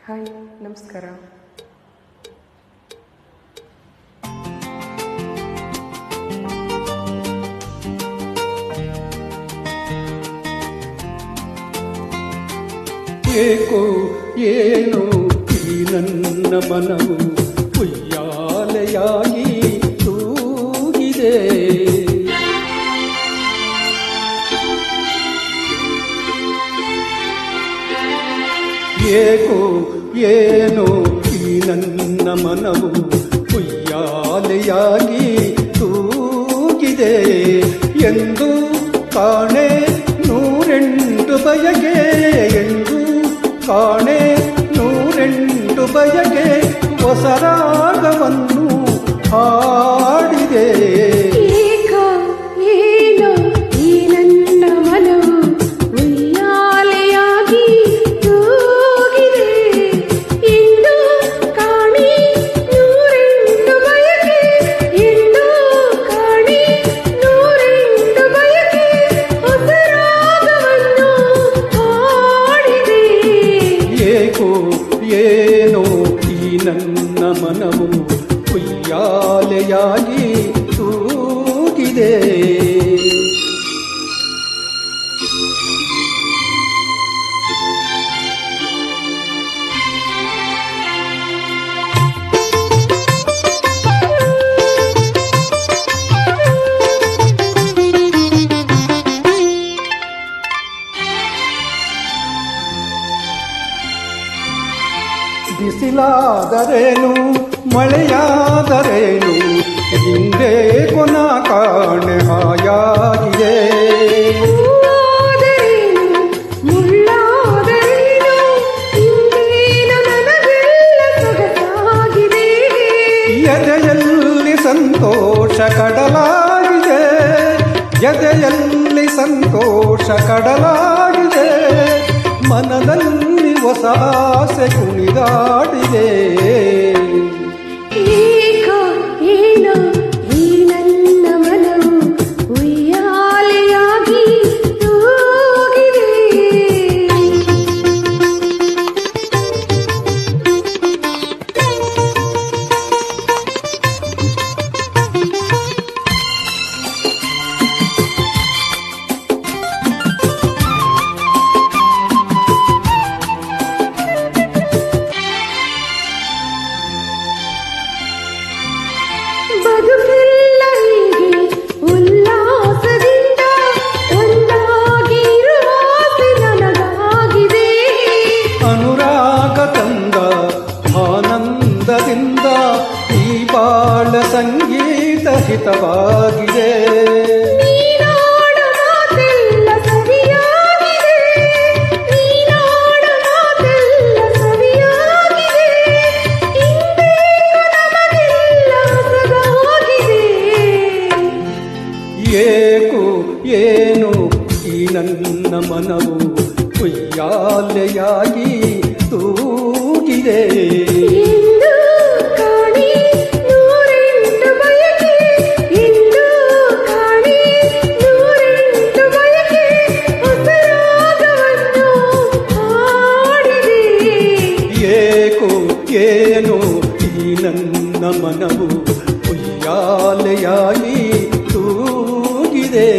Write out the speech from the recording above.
Hi, ನಮಸ್ಕಾರ. ಏಕೋ ಏನೋ ಈ ನನ್ನ ಮನವು ಉಯ್ಯಾಲೆಯಾಗಿ ತೂಗಿದೆ. ಏಕೋ ಏನೋ ಈ ನನ್ನ ಮನವು ಉಯ್ಯಾಲೆಯಾಗಿ ತೂಗಿದೆ. ಎಂದು ಕಾಣೆ ನೂರೆಂಟು ಬಯಗೆ, ಎಂದು ಕಾಣೆ ನೂರೆಂಟು ಬಯಗೆ, ಹೊಸ ರಾಗವನ್ನು ಹಾಡಿದೆ. ಏಕೋ ಏನೋ ಈ ನನ್ನ ಮನವು ಉಯ್ಯಾಲೆಯಾಗಿ ತೂಗಿದೆ. ಎಂದು ಕಾಣೆ ನೂರೆಂಟು ಬಯಕೆ, ಎಂದು ಕಾಣೆ ನೂರೆಂಟು ಬಯಕೆ, ಹೊಸ ರಾಗವನ್ನು ಹಾಡಿದೆ. ಏಕೋ ಏನೋ ಈ ನನ್ನ ಮನವು ಉಯ್ಯಾಲೆಯಾಗಿ ತೂಗಿದೆ. ಬಿಸಿಲಾದರೇನು ಮಳೆಯಾದರೇನು ಹಿಂದೆ ಕೊನ ಕಾಣೆ ಹಾಯಾಗಿದೆ. ಹೂವಾದರೇನು ಮುಳ್ಳಾದರೇನು ಇಂದೇನು ನನಗೆಲ್ಲ ಸೊಗಸಾಗಿದೆ. ಎದೆಯಲ್ಲಿ ಸಂತೋಷ ಕಡಲಾಗಿದೆ, ಎದೆಯಲ್ಲಿ ಸಂತೋಷ ಕಡಲಾಗಿದೆ, ಮನದಲ್ಲಿ ಹೊಸ ಆಸೆ ಕುಣಿದಾಡಿದೆ. ಏಕೋ ಏನೋ ಈ ನನ್ನ ಮನವು ಉಯ್ಯಾಲೆಯಾಗಿ ತೂಗಿದೆ. ಬದುಕೆಲ್ಲ ಹೀಗೆ ಉಲ್ಲಾಸದಿಂದ ಒಂದಾಗಿರುವ ಆಸೆ ನನಗಾಗಿದೆ. ಅನುರಾಗ ತಂದ ಆನಂದದಿಂದ ಈ ಬಾಳ ಸಂಗೀತ ಹಿತವಾಗಿದೆ. ನೀನಾಡ ಮಾತೆಲ್ಲ ಸವಿಯಾಗಿದೆ, ನೀನಾಡ ಮಾತೆಲ್ಲ ಸವಿಯಾಗಿದೆ, ಇಂದೇನು ನಮಗೆಲ್ಲ ಹೊಸದಾಗಿದೆ. ಏಕೋ ಏನು ಈ ನನ್ನ ಮನವು ಉಯ್ಯಾಲೆಯಾಗಿ ತೂಗಿದೆ. ಎಂದು ಕಾಣೆ ನೂರೆಂಟು ಬಯಕೆ, ಎಂದು ಕಾಣೆ ನೂರೆಂಟು ಬಯಕೆ, ಹೊಸ ರಾಗವನ್ನು ಹಾಡಿದೆ. ಏಕೋ ಏನು ಈ ನನ್ನ ಮನವು ಉಯ್ಯಾಲೆಯಾಗಿ ತೂಗಿದೆ.